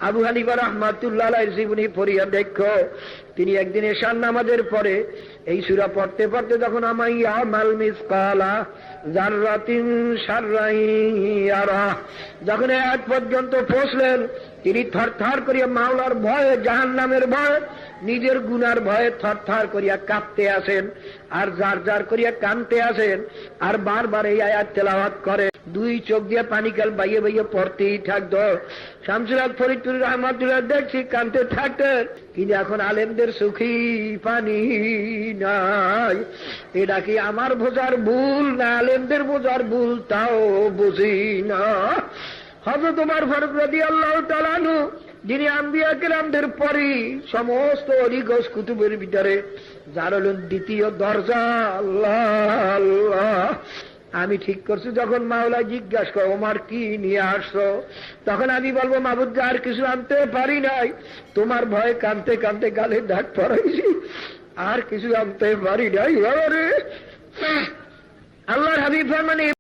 আবু হানিফা রাহমাতুল্লাহ আলাইহির জীবনী পড়িয়া দেখো, তিনি একদিন এশার নামাজের পরে এই সূরা পড়তে পড়তে যখন আমাইয়া মাল মিসকালা যাররাতিন শাররান ইয়ারা, যখন আয়াত পর্যন্ত পৌঁছলেন, তিনি থরথর করিয়া মাওলার ভয়ে, জাহান্নামের ভয়ে, নিজের গুনার ভয়ে থরথর করিয়া কাঁপতে আসেন, আর জার জার করিয়া কাঁদতে আসেন, আর বারবার এই আয়াত তেলাওয়াত করে, দুই চোখ দিয়ে পানি কাল বাইয়ে বাইয়ে পড়তেই থাকত। শামসুল হক ফরিদপুর রহমাতুল্লাহ দেখছি কাঁদতে থাকতেন, কিন্তু এখন আলেমদের সুখী পানি নাই। এটা কি আমার বোঝার ভুল না আলেমদের বোঝার ভুল, তাও বুঝি না। হযরত ওমর ফারুক রাদিয়াল্লাহু তাআলা আনহু, যিনি আম্বিয়া কেরামদের পরই সমস্ত অলিগস কুতুবের ভিতরে যার হলেন দ্বিতীয় দরজা। আল্লাহ আল্লাহ, আমি ঠিক করছি যখন মাওলা জিজ্ঞাসা করো ওমর কি নিয়ে আসছো, তখন আমি বলবো মাবুদ আর কিছু আনতে পারি নাই, তোমার ভয়ে কাঁদতে কাঁদতে গালে দাগ পড়াইছি, আর কিছু আনতে পারি নাই। আল্লাহর হাবিব ফরমান